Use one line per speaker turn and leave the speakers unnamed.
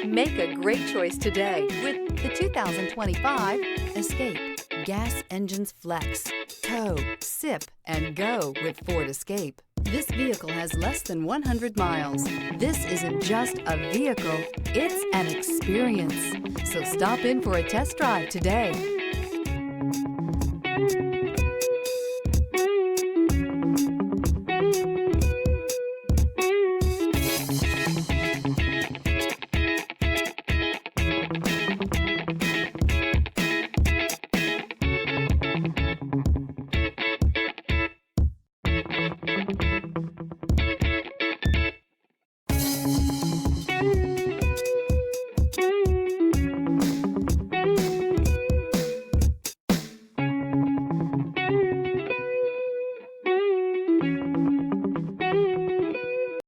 Make a great choice today with the 2025 Escape. Gas engines flex, tow, sip, and go with Ford Escape. This vehicle has less than 100 miles. This isn't just a vehicle, it's an experience. So stop in for a test drive today.